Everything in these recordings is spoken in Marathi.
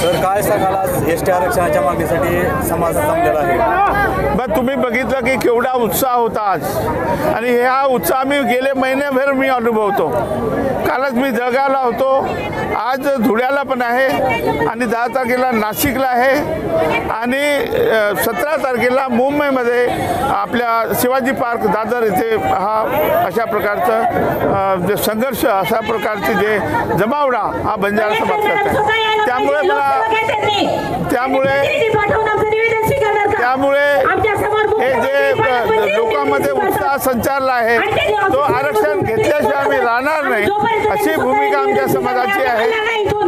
तर काय सांगाल आज एसटी आरक्षणाच्या मागणीसाठी समाज जमलेला आहे? बस तुम्ही बघितलं की केवढा उत्साह होता आज, आणि हा उत्साह मी गेले महिन्याभर मी अनुभवतो। कालच मी जळगावला होतो, आज धुळ्याला पण आहे, आणि 10 तारखेला नाशिकला आहे, आणि 17 तारखेला मुंबईमध्ये आपल्या शिवाजी पार्क दादर इथे हा अशा प्रकारचं जे संघर्ष, अशा प्रकारचे जे जमावडा हा बंजारा समाज करत आहे। त्यामुळे हे जे लोकांमध्ये उत्साह संचारला आहे तो आरक्षण घेतल्याशिवाय आम्ही राहणार नाही, अशी भूमिका आमच्या समाजाची आहे।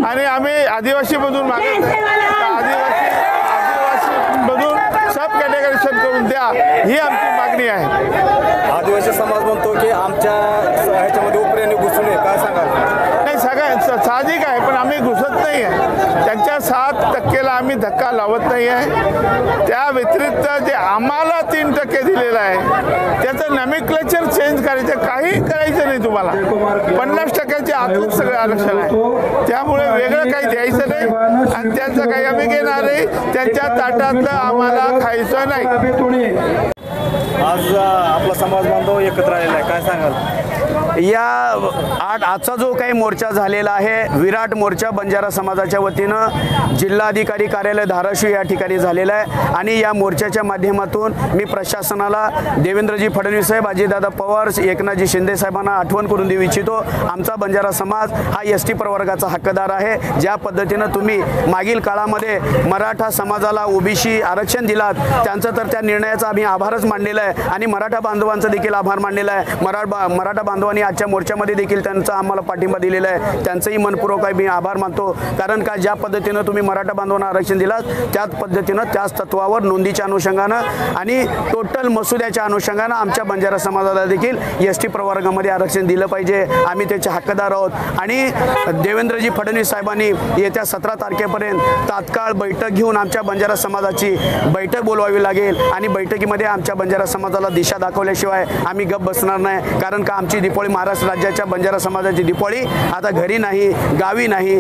आणि आम्ही आदिवासीमधून मागत आहे, आदिवासीमधून सब कॅटेगरीशन करून द्या, ही आमची मागणी आहे। आदिवासी समाज म्हणतो की आमच्या ह्याच्यामध्ये उपऱ्याने घुसू नये, काय सांगाल? नाही, सगळं साहजिक आहे, पण आम्ही घुसत नाही आहे। त्यांच्या 7% आम्ही धक्का लावत नाही आहे। त्या व्यतिरिक्त जे आम्हाला 3% दिलेलं आहे त्याचं नॉमेनक्लेचर चेंज करायचं, काही करायचं नाही तुम्हाला। 50% आतलं सगळं आरक्षण आहे, त्यामुळे वेगळं काही द्यायचं नाही, आणि त्यांचं काही आम्ही घेणार नाही, त्यांच्या ताटातलं आम्हाला खायचं नाही। आज आपला समाज बांधव एकत्र आलेला आहे, काय सांगाल? आजचा जो काही मोर्चा झालेला आहे, विराट मोर्चा बंजारा समाजाच्या वतीनं जिल्हाधिकारी कार्यालय धाराशिव या ठिकाणी झालेला आहे। आणि या मोर्चाच्या माध्यमातून मी प्रशासनाला देवेंद्रजी फडणवीस साहेब, अजितदादा पवार, एकनाथजी शिंदे साहेबांना आठवण करून देऊ इच्छितो, आमचा बंजारा समाज हा एसटी प्रवर्गाचा हक्कदार आहे। ज्या पद्धतीनं तुम्ही मागील काळामध्ये मराठा समाजाला ओबीसी आरक्षण दिलात, त्यांचं तर त्या निर्णयाचा आम्ही आभारच मानलेला आहे, आणि मराठा बांधवांचा देखील आभार मानलेला आहे। मराठा बांधवांनी आजच्या मोर्चामध्ये देखील त्यांचा आम्हाला पाठिंबा दिलेला आहे, त्यांचंही मनपूर्वक मी आभार मानतो। कारण का ज्या पद्धतीनं तुम्ही मराठा बांधवांना आरक्षण दिलात, त्याच पद्धतीनं त्याच तत्वावर नोंदीच्या अनुषंगानं आणि टोटल मसुद्याच्या अनुषंगानं आमच्या बंजारा समाजाला देखील एसटी प्रवर्गामध्ये आरक्षण दिलं पाहिजे, आम्ही त्याचे हक्कदार आहोत। आणि देवेंद्रजी फडणवीस साहेबांनी येत्या 17 तारखेपर्यंत तात्काळ बैठक घेऊन आमच्या बंजारा समाजाची बैठक बोलवावी लागेल, आणि बैठकीमध्ये आमच्या बंजारा समाजाला दिशा दाखवल्याशिवाय आम्ही गप्प बसणार नाही। कारण का आमची दिपोळी, महाराष्ट्र राज्याच्या बंजारा समाजाची दिपोळी आता घरी नाही, गावी नाही,